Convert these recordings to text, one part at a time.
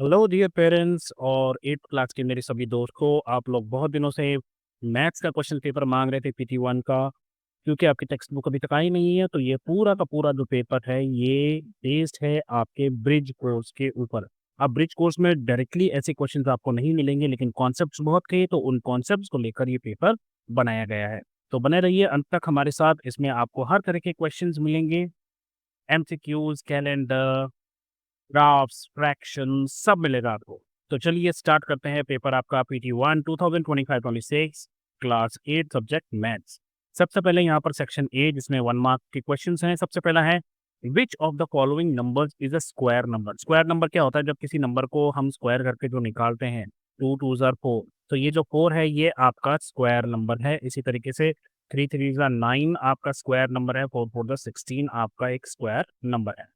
Hello dear parents और 8th class के मेरे सभी दोस्तों, आप लोग बहुत दिनों से मैथ्स का क्वेश्चन पेपर मांग रहे थे PT1 का। क्योंकि आपकी टेक्स्ट बुक अभी तक आई नहीं है, तो ये पूरा का पूरा जो पेपर है ये बेस्ड है आपके ब्रिज कोर्स के ऊपर। अब ब्रिज कोर्स में डायरेक्टली ऐसे क्वेश्चंस आपको नहीं मिलेंगे, लेकिन कॉन्सेप्ट्स बहुत थे, तो उन कॉन्सेप्ट्स को लेकर ये पेपर बनाया गया है। तो बने रहिए अंत तक हमारे साथ। इसमें आपको हर तरह के क्वेश्चंस मिलेंगे, MCQs, कैलेंडर, ग्राफ्स, फ्रैक्शन सब मिलेगा आपको। तो चलिए स्टार्ट करते हैं पेपर आपका PT1 2025-26 क्लास 8 सब्जेक्ट मैथ्स। सबसे पहले यहाँ पर सेक्शन ए जिसमें 1 मार्क के क्वेश्चंस हैं। सबसे पहला है विच of the following numbers is a square number. Square number क्या होता है? जब किसी नंबर को हम स्क्वायर करके जो निकालते हैं, 2 2s are 4, तो ये जो 4 है ये आपका स्क्वायर नंबर है। इसी तरीके से 3 3s are 9 आपका स्क्वायर नंबर है, 4 4 16 आपका एक स्क्वायर नंबर है।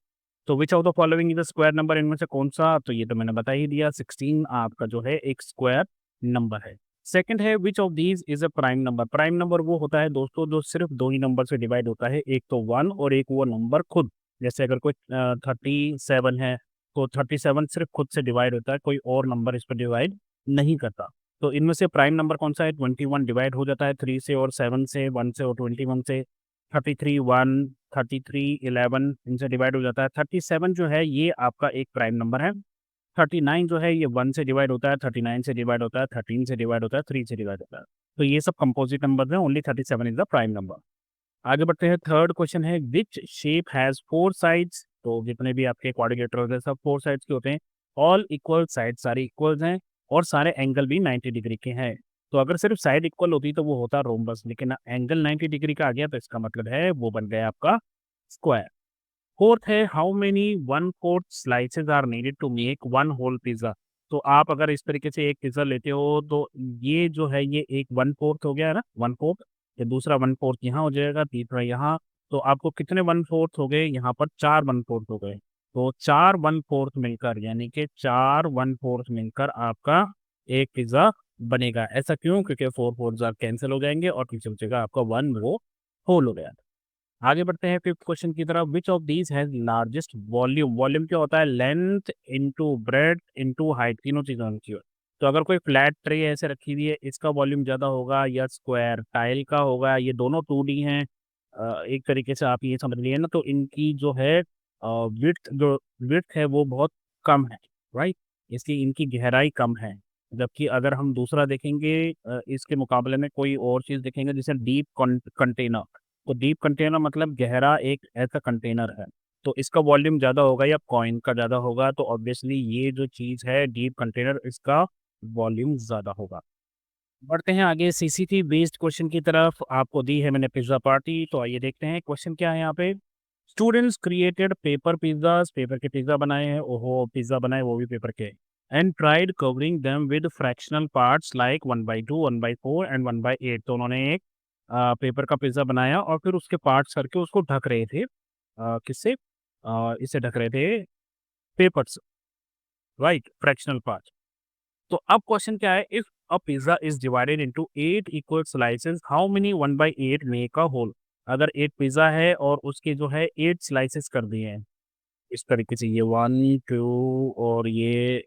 तो विच of the following is a square number, इनमें से कौन सा? तो ये तो मैंने बता ही दिया, 16 आपका जो है एक स्क्वायर नंबर है। सेकंड है which of these is a prime number. Prime number वो होता है दोस्तों जो सिर्फ दो ही नंबर से डिवाइड होता है, एक तो 1 और एक वो नंबर खुद। जैसे अगर कोई 37 है तो 37 सिर्फ खुद से डिवाइड होता है, कोई और नंबर इस पर डिवाइड नहीं करता। तो इनमें से प्राइम नंबर कौन सा है? 21 डिवाइड हो जाता है 3 से और 7 से, 1 से और 21 से। 33 1, 33 11 इनसे डिवाइड हो जाता है। 37 जो है ये आपका एक प्राइम नंबर है। 39 जो है ये 1 से डिवाइड होता है, 39 से डिवाइड होता है, 13 से डिवाइड होता है, 3 से डिवाइड होता है। तो ये सब कंपोजिट नंबर हैं, only 37 is the prime number. आगे बढ़ते हैं। थर्ड क्वेश्चन है विच शेप हैज 4 साइड्स। तो जितने भी आपके क्वाड्रिलेटरल्स हैं सब 4 साइड्स के होते हैं। ऑल इक्वल साइड, सारे इक्वल्स हैं और सारे एंगल भी 90 डिग्री के हैं। तो अगर सिर्फ साइड इक्वल होती तो वो होता रोम्बस, लेकिन एंगल 90 डिग्री का आ गया तो इसका मतलब है वो बन गया आपका स्क्वायर। फोर्थ है how many 1/4 slices are needed to make 1 whole pizza. तो आप अगर इस तरीके से एक पिज्जा लेते हो तो ये जो है ये एक 1/4 हो गया है ना, 1/4। ये दूसरा 1/4 यहाँ हो जाएगा, तीसरा यहाँ। तो आपको कितने 1/4 हो गए? यहाँ पर 4 1/4 हो गए। तो 4 1/4 मिलकर, यानी कि 4 1/4 मिलकर आपका एक पिज्जा बनेगा। ऐसा क्यों? क्योंकि 4 4 कैंसिल हो जाएंगे और पीछे बचेगा आपका 1, वो होल हो गया। आगे बढ़ते हैं फिफ्थ क्वेश्चन की तरफ। Which of these has largest volume. Volume क्या होता है? Length into breadth into height, तीनों चीजें होती है। तो अगर कोई फ्लैट ट्रे ऐसे रखी हुई है, इसका वॉल्यूम ज्यादा होगा या स्क्वायर टाइल का होगा? ये दोनों 2D हैं। एक तरीके से आप ये समझ लिए ना, तो इनकी जो है विड्थ है वो बहुत कम है, राइट। इसकी इनकी गहराई कम है। जबकि अगर हम दूसरा देखेंगे, इसके मुकाबले में कोई और चीज देखेंगे जैसे डीप कंटेनर। तो डीप कंटेनर मतलब गहरा एक ऐसा कंटेनर है, तो इसका वॉल्यूम ज़्यादा होगा या कॉइन का ज़्यादा होगा? तो ऑब्वियसली ये जो चीज़ है डीप कंटेनर, इसका वॉल्यूम ज़्यादा होगा। बढ़ते हैं आगे CCT बेस्ड क्वेश्चन की तरफ। आपको दी है मैंने पिज्ज़ा पार्टी, तो आइए देखते हैं क्वेश्चन क्या है यहाँ पे। Students created paper pizzas, paper के पिज़्ज़ा बनाए हैं। ओहो, पिज़्ज़ा बनाए वो भी पेपर के। And tried covering them with fractional parts like 1/2, 1/4 and 1/8। तो उन्होंने एक पेपर का पिज़्ज़ा बनाया और फिर उसके पार्ट्स करके उसको ढक रहे थे। किससे? इसे ढक रहे थे पेपर से, राइट, फ्रैक्शनल पार्ट। तो अब क्वेश्चन क्या है? If a pizza is divided into 8 equal slices, how many 1/8 make a whole. अगर एक पिज्जा है और उसके जो है 8 स्लाइसेस कर दिए हैं इस तरीके से, ये 1 2 और ये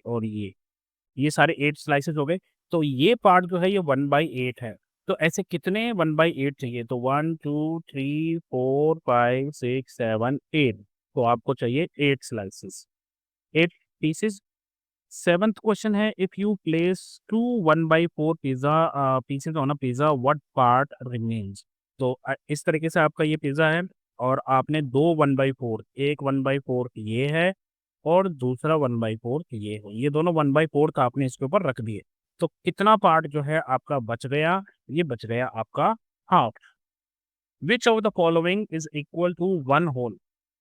और ये सारे 8 स्लाइसेस हो गए। तो ये पार्ट जो है ये 1/8 है। तो ऐसे कितने 1/8 चाहिए? तो 1 2 3 4 5 6 7 8। तो आपको चाहिए 8 स्लाइसेस, 8 पीसेस। सेवंथ क्वेश्चन है if you place 2 1/4 pizza pieces on a pizza, what part remains. तो इस तरीके से आपका ये पिज्जा है और आपने दो 1/4, एक 1/4 ये है और दूसरा 1/4 ये है। ये दोनों 1/4 आपने इसके ऊपर रख दिए। तो कितना पार्ट जो है आपका बच गया? ये बच गया आपका half. Which of the following is equal to 1 whole.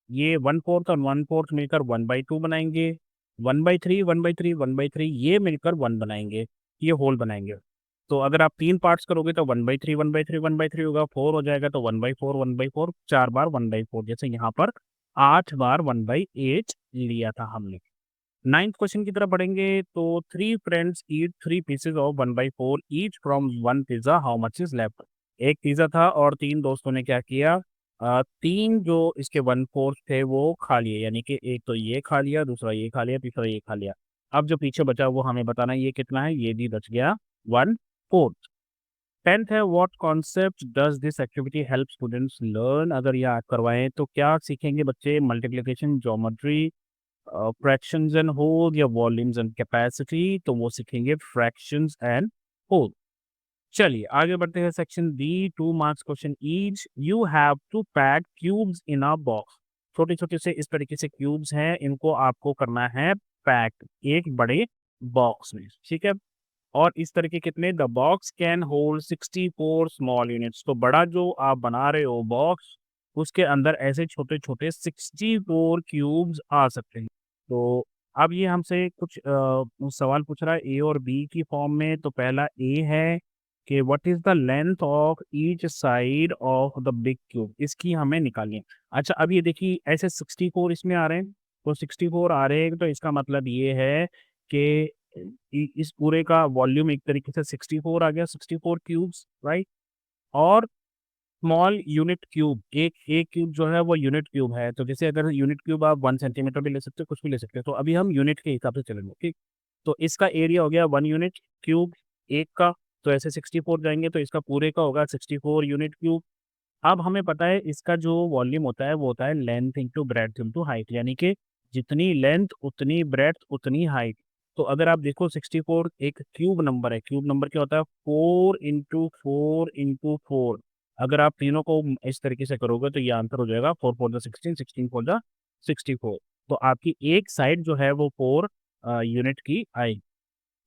ये 1/4 और 1/4 मिलकर 1/2 बनाएंगे। 1/3 1/3 1/3 ये मिलकर 1 बनाएंगे, ये होल बनाएंगे। तो अगर आप 3 पार्ट्स करोगे तो 1/3 1/3 1/3 होगा, 4 हो जाएगा तो 1/4 1/4, 4 बार 1/4, जैसे यहाँ पर 8 बार 1/8 लिया था हमने। नाइन्थ क्वेश्चन की तरफ बढ़ेंगे। तो 3 friends eat 3 pieces of 1/4 each from 1 pizza, how much is left. एक पिज्जा था और 3 दोस्तों ने क्या किया? 3 जो इसके 1/4 थे वो खा लिए, यानी कि एक तो ये खा लिया, दूसरा ये खा लिया, तीसरा ये खा लिया। अब जो पीछे बचा वो हमें बताना है ये कितना है, ये भी बच गया 1/4। 10th है, what concept does this activity help students learn? अगर ये आप करवाएं तो क्या सीखेंगे बच्चे? Multiplication, geometry, fractions and whole, या वॉल्यूम्स एंड कैपेसिटी? तो वो सीखेंगे फ्रैक्शंस एंड होल। चलिए आगे बढ़ते हैं। Section B, 2 marks question each. You have to pack cubes in a box. छोटे छोटे से इस तरीके से क्यूब्स हैं, इनको आपको करना है पैक एक बड़े बॉक्स में, ठीक है। और इस तरह के कितने, the box can hold 64 small units. तो बड़ा जो आप बना रहे हो बॉक्स, उसके अंदर ऐसे छोटे छोटे 64 क्यूब्स आ सकते हैं। तो अब ये हमसे कुछ सवाल पूछ रहा है ए और बी की फॉर्म में। तो पहला ए है कि what is the length of each side of the big cube, इसकी हमें निकालनी है। अच्छा अब ये देखिए ऐसे 64 इसमें आ रहे हैं, तो 64 आ रहे हैं, तो इसका मतलब ये है कि इस पूरे का वॉल्यूम एक तरीके से 64 आ गया, 64 क्यूब्स, राइट। और स्मॉल यूनिट क्यूब, एक एक क्यूब जो है वो यूनिट क्यूब है। तो जैसे अगर यूनिट क्यूब आप 1 सेंटीमीटर भी ले सकते हो, कुछ भी ले सकते हो। तो अभी हम यूनिट के हिसाब से चलेंगे, ठीक। तो इसका एरिया हो गया 1 यूनिट क्यूब एक का। तो ऐसे 64 जाएंगे तो इसका पूरे का होगा 64 यूनिट क्यूब। अब हमें पता है इसका जो वॉल्यूम होता है वो होता है length into breadth into height, यानी कि जितनी लेंथ उतनी ब्रेड्थ उतनी हाइट। तो अगर आप देखो 64 एक क्यूब नंबर है, क्यूब नंबर क्या होता है, 4 इंटू 4 इंटू 4। अगर आप तीनों को इस तरीके से करोगे तो ये आंसर हो जाएगा 4 4 16, 16 4 64। तो आपकी एक साइड जो है वो 4 यूनिट की आएगी।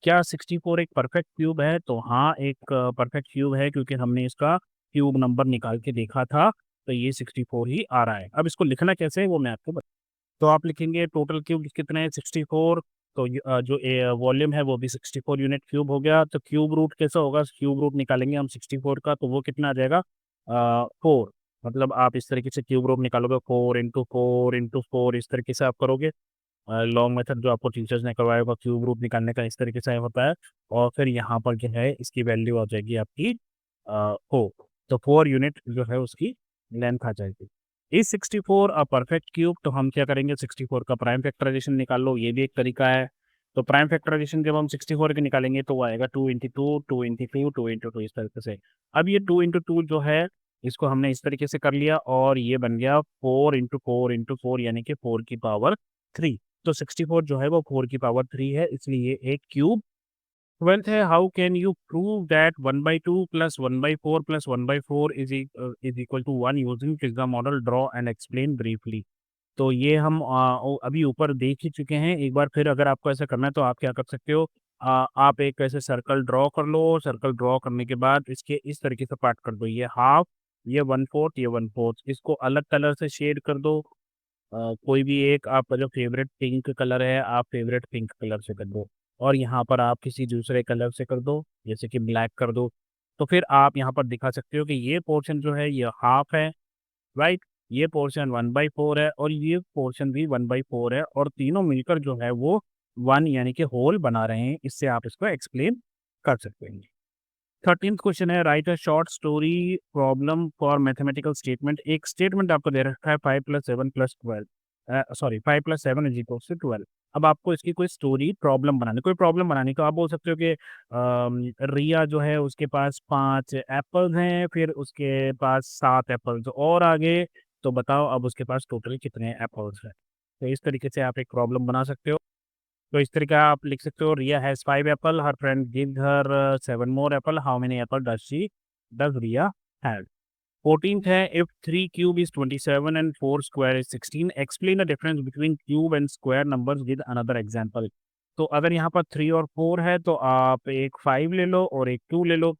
क्या 64 एक परफेक्ट क्यूब है? तो हाँ एक परफेक्ट क्यूब है, क्योंकि हमने इसका क्यूब नंबर निकाल के देखा था। तो ये 64 ही आ रहा है। अब इसको लिखना कैसे है वो मैं आपको बता। तो आप लिखेंगे टोटल क्यूब कितने हैं, 64। तो जो वॉल्यूम है वो भी 64 यूनिट क्यूब हो गया। तो क्यूब रूट कैसा होगा, क्यूब रूट निकालेंगे हम 64 का, तो वो कितना आ जाएगा 4। मतलब आप इस तरीके से क्यूब रूट निकालोगे, 4 इंटू 4 इंटू 4, इस तरीके से आप करोगे। लॉन्ग मेथड जो आपको टीचर्स ने करवाया होगा क्यूब रूट निकालने का, इस तरीके से होता है। और फिर यहाँ पर जो है इसकी वैल्यू आ जाएगी आपकी 4। तो 4 यूनिट जो है उसकी लेंथ आ जाएगी। इस 64 अ परफेक्ट क्यूब, तो हम क्या करेंगे 64 का प्राइम फैक्टराइजेशन निकाल लो, ये भी एक तरीका है। तो प्राइम फैक्टराइजेशन जब हम 64 के निकालेंगे तो वो आएगा 2 इंटू 2, 2 इंटू 2, 2 इंटू 2, इस तरीके से। अब ये 2 इंटू 2 जो है इसको हमने इस तरीके से कर लिया, और ये बन गया 4 इंटू 4 इंटू 4, यानी कि 4 की पावर 3। तो 64 जो है वो 4 की पावर 3 है, इसलिए ये एक क्यूब। 12th है, how can you prove that 1/2 plus 1/4 plus 1/4 is equal to 1 using pizza model, draw and explain briefly. तो ये हम अभी ऊपर देख ही चुके हैं। एक बार फिर अगर आपको ऐसा करना है तो आप क्या कर सकते हो, आप एक ऐसे सर्कल ड्रॉ कर लो। सर्कल ड्रॉ करने के बाद इसके इस तरीके से पार्ट कर दो, ये हाफ, ये 1/4, ये 1/4। इसको अलग कलर से शेड कर दो। कोई भी एक आपका जो फेवरेट पिंक कलर है आप फेवरेट पिंक कलर से कर दो, और यहाँ पर आप किसी दूसरे कलर से कर दो, जैसे कि ब्लैक कर दो। तो फिर आप यहाँ पर दिखा सकते हो कि ये पोर्शन जो है ये हाफ है, राइट। ये पोर्शन 1/4 है, और ये पोर्शन भी 1/4 है, और तीनों मिलकर जो है वो 1 यानी कि होल बना रहे हैं। इससे आप इसको एक्सप्लेन कर सकते हैं। 13th क्वेश्चन है, right a short story problem for mathematical statement. एक स्टेटमेंट आपको दे रखा है 5 + 7 + 12 इज इक्वल टू 12। अब आपको इसकी कोई स्टोरी प्रॉब्लम बनानी, कोई प्रॉब्लम बनानी, तो आप बोल सकते हो कि रिया जो है उसके पास 5 एप्पल्स हैं, फिर उसके पास 7 एप्पल्स और आगे, तो बताओ अब उसके पास टोटल कितने एप्पल्स हैं। तो इस तरीके से आप एक प्रॉब्लम बना सकते हो। तो इस तरीके आप लिख सकते हो, Riya has 5 apple, her friend gives her 7 more apple, how many apple does Riya have? 14th है, if 3 cube is 27 and 4 square is 16, explain the difference between cube and square numbers with another example. तो अगर यहाँ पर 3 और 4 है तो आप एक 5 ले लो और एक 2 ले लो।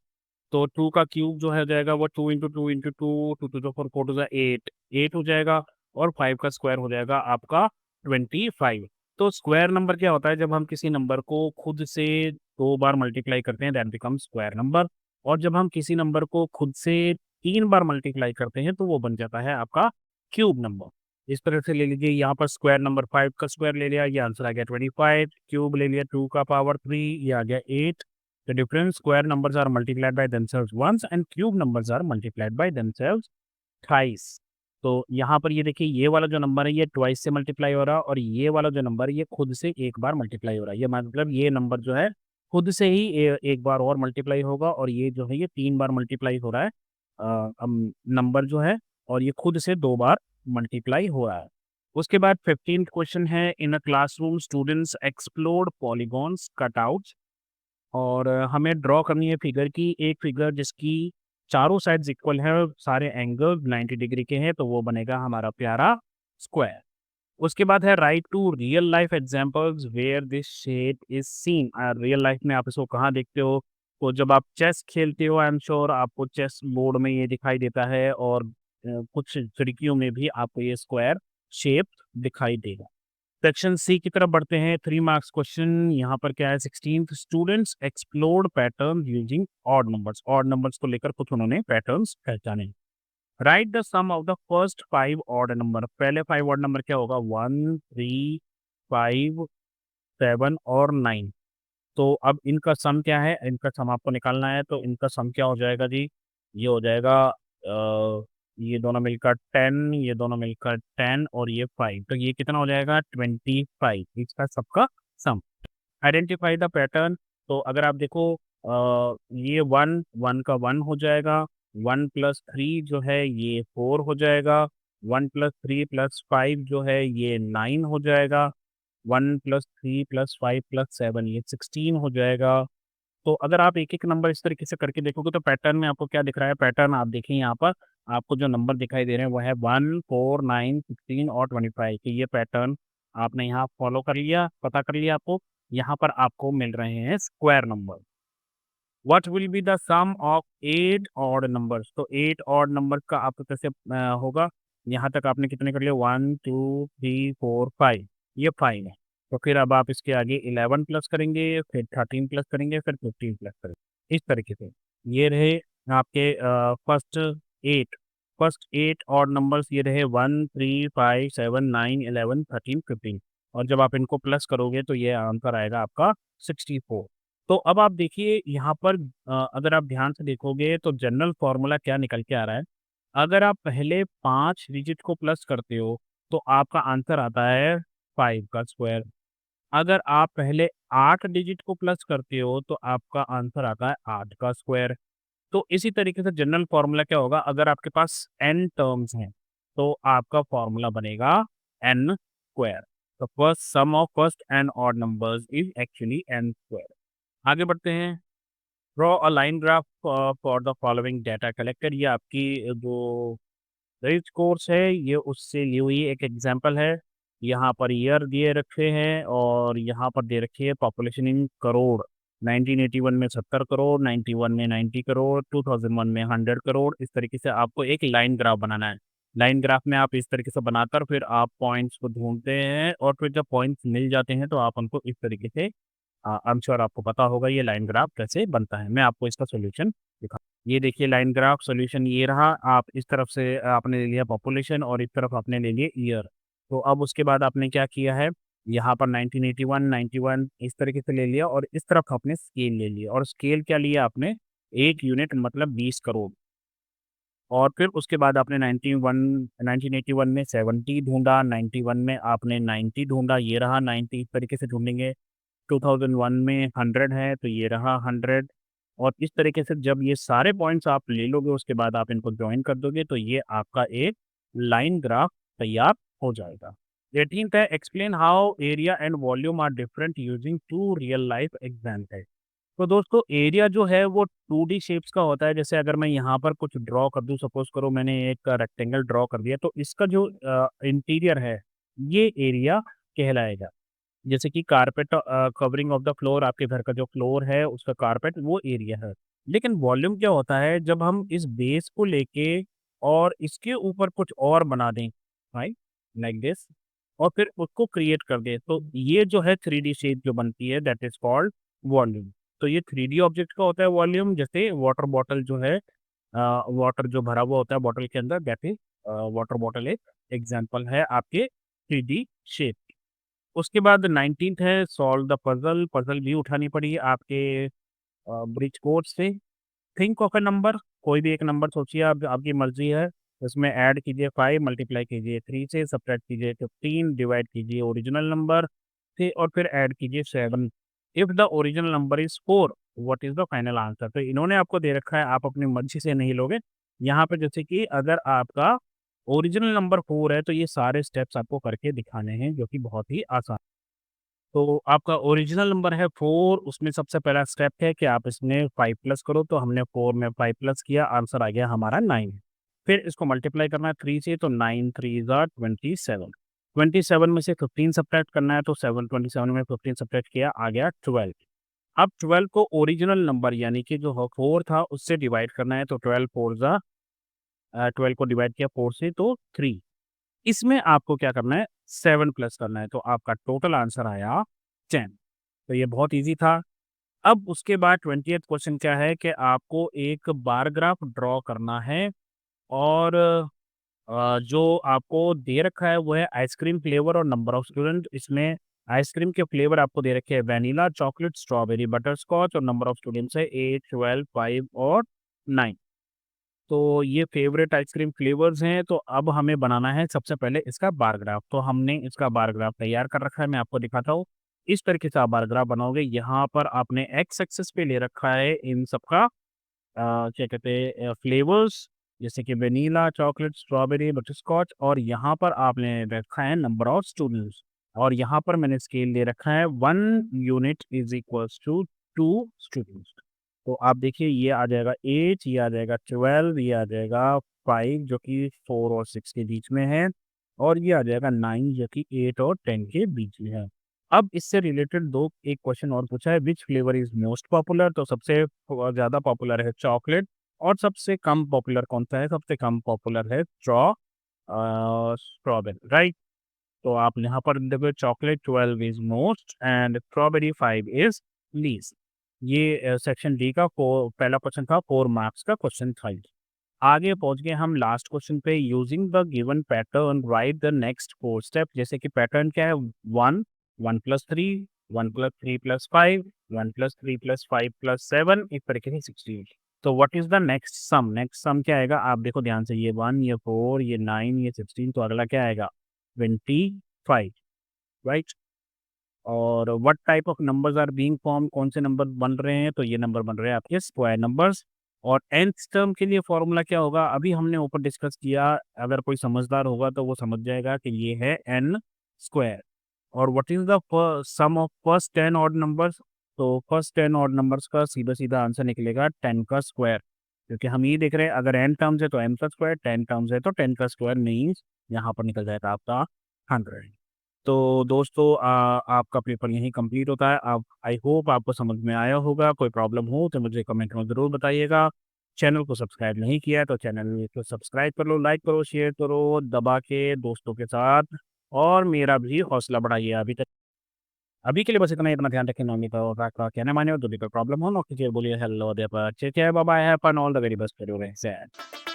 तो 2 का क्यूब जो है जाएगा वो 2 इंटू 2 इंटू 2, 2 2 4 4 8 हो जाएगा, और 5 का स्क्वायर हो जाएगा आपका 25। तो स्क्वायर नंबर क्या होता है, जब हम किसी नंबर को खुद से 2 बार मल्टीप्लाई करते हैं दैट बिकम स्क्वायर नंबर, और जब हम किसी नंबर को खुद से 3 बार मल्टीप्लाई करते हैं तो वो बन जाता है आपका क्यूब नंबर। इस तरह से ले लीजिए, यहाँ पर स्क्वायर नंबर 5 का स्क्वायर ले लिया, ये आंसर आ गया 25। क्यूब ले लिया 2 का पावर 3, ये आ गया 8। The different square numbers are multiplied by themselves once and cube numbers are multiplied by themselves thrice. तो यहाँ पर ये देखिए ये वाला जो नंबर है ये ट्वाइस से मल्टीप्लाई हो रहा है और ये वाला जो नंबर है ये खुद से एक बार मल्टीप्लाई हो रहा है। ये मतलब ये नंबर जो है खुद से ही एक बार और मल्टीप्लाई होगा और ये जो है ये 3 बार मल्टीप्लाई हो रहा है नंबर जो है और ये खुद से 2 बार मल्टीप्लाई हो रहा है। उसके बाद 15th क्वेश्चन है in a classroom students explored polygons cutouts और हमें ड्रॉ करनी है फिगर की, एक फिगर जिसकी चारों साइड्स इक्वल है, सारे एंगल 90 डिग्री के हैं, तो वो बनेगा हमारा प्यारा स्क्वायर। उसके बाद है write two real life examples where this shape is seen. Real life में आप इसको कहाँ देखते हो? तो जब आप चेस खेलते हो आई एम श्योर आपको चेस बोर्ड में ये दिखाई देता है और कुछ खिड़कियों में भी आपको ये स्क्वायर शेप दिखाई देगा। सेक्शन सी की तरफ बढ़ते हैं, 3 मार्क्स क्वेश्चन। यहाँ पर क्या है 16th students explored pattern using odd numbers को लेकर कुछ उन्होंने पैटर्न्स पहचाने। Write the sum of the first 5 odd number. पहले 5 ऑड नंबर क्या होगा? 1 3 5 7 और 9। तो अब इनका सम क्या है? इनका सम आपको निकालना है, तो इनका सम क्या हो जाएगा जी? ये हो जाएगा ये दोनों मिलकर 10, ये दोनों मिलकर 10 और ये 5, तो ये कितना हो जाएगा? 25, इसका सबका सम। Identify the pattern. तो अगर आप देखो ये 1 1 का 1 हो जाएगा, 1 प्लस 3 जो है ये 4 हो जाएगा, 1 प्लस 3 प्लस 5 जो है ये 9 हो जाएगा, 1 प्लस 3 प्लस 5 प्लस 7 ये 16 हो जाएगा। तो अगर आप एक-एक नंबर इस तरीके से करके देखोगे तो पैटर्न में आपको क्या दिख रहा है? पैटर्न आप देखिए यहाँ पर, आपको जो नंबर दिखाई दे रहे हैं वो है 1, 4, 9, 16 और 25। तो ये पैटर्न आपने यहाँ फॉलो कर लिया, पता कर लिया आपको। यहाँ पर आपको मिल रहे हैं square number. What will be the sum of 8 odd numbers? तो 8 ऑड नंबर का आपको कैसे होगा? यहाँ तक आपने कितने कर लिए? 1 2 3 4 5, ये 5 है। तो फिर अब आप इसके आगे 11 प्लस करेंगे, फिर 13 प्लस करेंगे, फिर 15 प्लस करेंगे। इस तरीके से ये रहे आपके फर्स्ट 8 ऑड नंबर्स ये रहे 1 3 5 7 9 11 13 15 और जब आप इनको प्लस करोगे तो ये आंसर आएगा आपका 64। तो अब आप देखिए यहाँ पर अगर आप ध्यान से देखोगे तो जनरल फॉर्मूला क्या निकल के आ रहा है। अगर आप पहले 5 डिजिट को प्लस करते हो तो आपका आंसर आता है 5 का स्क्वायर। अगर आप पहले 8 डिजिट को प्लस करते हो तो आपका आंसर आता है 8 का स्क्वायर। तो इसी तरीके से जनरल फॉर्मूला क्या होगा? अगर आपके पास n टर्म्स हैं तो आपका फॉर्मूला बनेगा n स्क्वायर। तो first sum of first n odd numbers is actually n square. आगे बढ़ते हैं। Draw a line graph for the following data collected. ये आपकी जो रिच कोर्स है ये उससे ली हुई एक एग्जांपल है। यहाँ पर ईयर दिए रखे हैं और यहाँ पर दे रखी है पॉपुलेशन इन करोड़। 1981 में 70 करोड़, 91 में 90 करोड़, 2001 में 100 करोड़। इस तरीके से आपको एक लाइन ग्राफ बनाना है। लाइन ग्राफ में आप इस तरीके से बनाकर फिर आप पॉइंट्स को ढूंढते हैं और फिर जब पॉइंट्स मिल जाते हैं तो आप उनको इस तरीके से आई एम श्योर आपको पता होगा ये लाइन ग्राफ कैसे बनता है। मैं आपको इसका सॉल्यूशन दिखा। ये देखिए लाइन ग्राफ सॉल्यूशन ये रहा। आप इस तरफ से आपने ले लिया पॉपुलेशन और इस तरफ आपने ले लिए ईयर। तो अब उसके बाद आपने क्या किया है? यहाँ पर 1981 91 इस तरीके से ले लिया और इस तरफ आपने स्केल ले लिया और स्केल क्या लिया आपने? 1 यूनिट मतलब 20 करोड़। और फिर उसके बाद आपने 1981 में 70 ढूँढा, 91 में आपने 90 ढूँढा, ये रहा 90। इस तरीके से ढूँढेंगे। 2001 में 100 है तो ये रहा 100 और इस तरीके से जब ये सारे पॉइंट्स आप ले लोगे उसके बाद आप इनको जॉइन कर दोगे तो ये आपका एक लाइन ग्राफ तैयार हो जाएगा। 18th है explain how area and volume are different using two real life example. तो दोस्तों एरिया जो है वो 2D शेप्स का होता है। जैसे अगर मैं यहाँ पर कुछ ड्रॉ कर दूँ, सपोज करो मैंने एक रेक्टेंगल ड्रॉ कर दिया तो इसका जो इंटीरियर है ये एरिया कहलाएगा। जैसे कि carpet covering of the floor, आपके घर का जो फ्लोर है उसका कारपेट वो एरिया है। लेकिन वॉल्यूम क्या होता है? जब हम इस बेस को लेके और इसके ऊपर कुछ और बना दें, राइट, लाइक दिस, और फिर उसको क्रिएट कर दें तो ये जो है 3D शेप जो बनती है दैट इज कॉल्ड वॉल्यूम। तो ये 3D ऑब्जेक्ट का होता है वॉल्यूम। जैसे वाटर बॉटल जो है वाटर जो भरा हुआ होता है बॉटल के अंदर दैट इज वाटर बॉटल एक एग्जाम्पल है आपके 3D शेप। उसके बाद 19th है सॉल्व द पजल। पजल भी उठानी पड़ी आपके ब्रिज कोर्स से। थिंक ऑफ अ नंबर, कोई भी एक नंबर सोचिए, आप आपकी मर्जी है। इसमें ऐड कीजिए 5 मल्टीप्लाई कीजिए 3 से, सब्ट्रैक्ट कीजिए 15, डिवाइड कीजिए ओरिजिनल नंबर से और फिर ऐड कीजिए 7। If the original number is 4, what is the final answer? तो इन्होंने आपको दे रखा है, आप अपनी मर्ज़ी से नहीं लोगे। यहाँ पे जैसे कि अगर आपका ओरिजिनल नंबर 4 है, तो ये सारे स्टेप्स आपको करके दिखाने हैं, जो कि बहुत ही आसान। तो आपका ओरिजिनल नंबर है 4, उसमें सबसे पहला स्टेप है कि आप इसमें 5 प्लस करो, तो हमने 4 में 5 प्लस किया, आंसर आ गया हमारा 9। फिर इसको मल्टीप्लाई करना है 3 से, तो 9 3 ज़ा 27। 27 में से 15 सब्ट्रैक्ट करना है, तो 27 में 15 सब्ट्रैक्ट किया, आ गया 12। अब 12 को ओरिजिनल नंबर यानी कि जो 4 था उससे डिवाइड करना है, तो 12 4 ज़ा 12 को डिवाइड किया 4 से, तो 3। इसमें आपको क्या करना है, 7 प्लस करना है, तो आपका टोटल आंसर आया 10। तो ये बहुत ईज़ी था। अब उसके बाद 20th क्वेश्चन क्या है कि आपको एक बार ग्राफ ड्रॉ करना है और जो आपको दे रखा है वो है आइसक्रीम फ्लेवर और नंबर ऑफ स्टूडेंट। इसमें आइसक्रीम के फ्लेवर आपको दे रखे हैं वैनिला, चॉकलेट, स्ट्रॉबेरी, बटरस्कॉच और नंबर ऑफ स्टूडेंट्स है 8, 12, 5 और 9। तो ये फेवरेट आइसक्रीम फ्लेवर्स हैं, तो अब हमें बनाना है सबसे पहले इसका बार ग्राफ। तो हमने इसका बार ग्राफ तैयार कर रखा है, मैं आपको दिखाता हूँ। इस तरीके से आप बार ग्राफ बनाओगे, यहाँ पर आपने एक्स एक्सिस पे ले रखा है इन सबका क्या कहते हैं फ्लेवर्स, जैसे कि वेनिला, चॉकलेट, स्ट्रॉबेरी, बटरस्कॉच और यहाँ पर आपने रखा है नंबर ऑफ स्टूडेंट्स और यहाँ पर मैंने स्केल ले रखा है 1 unit is equals to 2 students. तो आप देखिए ये आ जाएगा 8, ये आ जाएगा 12, ये आ जाएगा 5 जो कि 4 और 6 के बीच में है और ये आ जाएगा 9 जो कि 8 और 10 के बीच में है। अब इससे रिलेटेड 2 एक क्वेश्चन और पूछा है, which flavour is most popular? तो सबसे ज़्यादा पॉपुलर है चॉकलेट और सबसे कम पॉपुलर कौन-सा है? सबसे कम पॉपुलर है स्ट्रॉबेरी, राइट? तो आप यहाँ पर देखो chocolate 12 is most and strawberry 5 is least. ये सेक्शन डी का पहला क्वेश्चन था, 4 मार्क्स का क्वेश्चन था ये। आगे पहुँच गए हम लास्ट क्वेश्चन पे, using the given pattern right the next 4 step. जैसे कि पैटर्न क्या है 1, 1 plus 3, 1 plus 3 plus 5, 1 plus 3 plus 5 plus 7 इस तरीके से 16। तो what is the next sum? Next sum क्या आएगा? आप देखो ध्यान से, ये 1, ये 4, ये 9, ये 16, तो अगला क्या आएगा? 25, राइट? और what type of numbers are being formed? कौन से नंबर बन रहे हैं? तो ये नंबर बन रहे हैं आपके स्क्वायर नंबर्स। और nth टर्म के लिए फॉर्मूला क्या होगा? अभी हमने ऊपर डिस्कस किया, अगर कोई समझदार होगा तो वो समझ जाएगा कि ये है n स्क्वायर। और what is the sum of first 10 odd numbers? तो फर्स्ट 10 ऑड नंबर्स का सीधा-सीधा आंसर निकलेगा 10 का स्क्वायर। क्योंकि हम ये देख रहे हैं अगर n टर्म्स है तो n का स्क्वायर, 10 टर्म्स है तो 10 का स्क्वायर मीन्स यहाँ पर निकल जाएगा आपका 100। तो दोस्तों आपका पेपर यहीं कंप्लीट होता है। आप आई होप आपको समझ में आया होगा। कोई प्रॉब्लम हो तो मुझे कमेंट में ज़रूर बताइएगा। चैनल को सब्सक्राइब नहीं किया है तो चैनल को सब्सक्राइब कर लो, लाइक करो, शेयर करो, दबा के दोस्तों के साथ और मेरा भी हौसला बढ़ाइए। अभी के लिए बस इतना ही, अपना ध्यान रखें, नॉमिनी का और आपका कहना मानिए और जो भी कोई प्रॉब्लम हो ना कीजिए, बोलिए हेलो देयर पर, ठीक है, bye bye, have fun, all the very best for your exam.